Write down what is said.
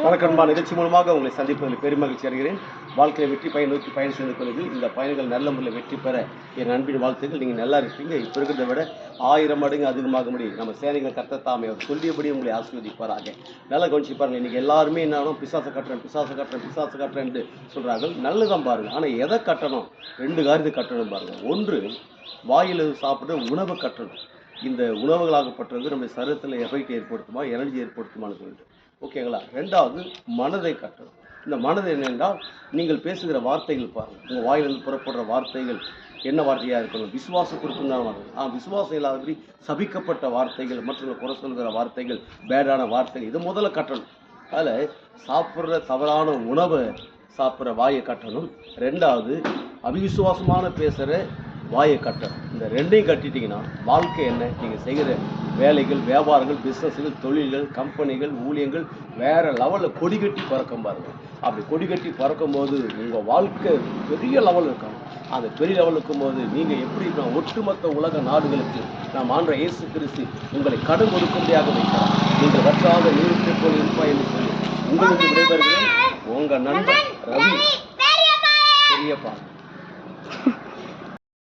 வணக்கம்பா. நிகழ்ச்சி மூலமாக உங்களை சந்திப்பதில் பெருமகிழ்ச்சி அடைகிறேன். வாழ்க்கையை வெற்றி பயன் நோக்கி பயணம் செய்து கொள்வது இந்த பயணங்கள் நல்ல முறையில் வெற்றி பெற என் அன்பின் வாழ்த்துக்கள். நீங்கள் நல்லா இருப்பீங்க. இப்போ இருக்கிறத விட 1000 மடங்கு அதிகமாக முடியும். நம்ம சேனைகள் கர்த்தத்தாமே அவர் சொல்லியபடி உங்களை ஆசீர்வதிப்பாராக. நல்லா கவனிச்சு பாருங்க. இன்னைக்கு எல்லாருமே என்ன பிசாசை கட்டுறேன் சொல்றாங்க. நல்லதான் பாருங்க. ஆனால் எதை கட்டணும்? 2 காரியத்தை கட்டணும் பாருங்க. ஒன்று, வாயில் சாப்பிட்ற உணவை கட்டணும். இந்த உணவுகளாகப்பட்டது நம்ம சரீரத்தில் எஃபெக்ட் ஏற்படுத்துமா, எனர்ஜி ஏற்படுத்துமான்னு சொல்லிட்டு, ஓகேங்களா? 2வது, மனதை கட்டணும். இந்த மனது என்னென்றால் நீங்கள் பேசுகிற வார்த்தைகள் பாருங்கள். உங்கள் வாயிலிருந்து புறப்படுற வார்த்தைகள் என்ன வார்த்தையாக இருக்கணும்? விசுவாசம் கொடுத்துதான் வரணும். விசுவாசம் இல்லாதபடி சபிக்கப்பட்ட வார்த்தைகள், மற்றவங்க குறை சொல்கிற வார்த்தைகள், பேடான வார்த்தைகள், இதை முதல்ல கட்டணும். அதில் சாப்பிட்ற தவறான உணவை சாப்பிட்ற வாயை கட்டணும். 2வது, அவிசுவாசமான பேசுகிற வாயை கட்டணும். இந்த 2ஐயும் கட்டிட்டீங்கன்னா வாழ்க்கை என்ன? நீங்கள் செய்கிற வேலைகள், வியாபாரங்கள், பிஸ்னஸ்கள், தொழில்கள், கம்பெனிகள், ஊழியங்கள் வேறு லெவலில் கொடிகட்டி பறக்கும் பாருங்கள். அப்படி கொடிகட்டி பறக்கும் போது உங்கள் வாழ்க்கை பெரிய லெவல் இருக்கும். அந்த பெரிய லெவல் இருக்கும்போது நீங்கள் எப்படி இருக்கணும்? ஒட்டுமொத்த உலக நாடுகளுக்கு நாம் ஆண்ட இயேசு கிறிஸ்து உங்களை கடன் ஒடுக்கும்படியாக வைக்கிறார். நீங்கள் வற்றாத நீருக்கு போல் இருப்பாய் என்று சொல்லி உங்களுக்கு விடைபெறுகிறேன். உங்கள் நண்பன் ரவி பெரியப்பா.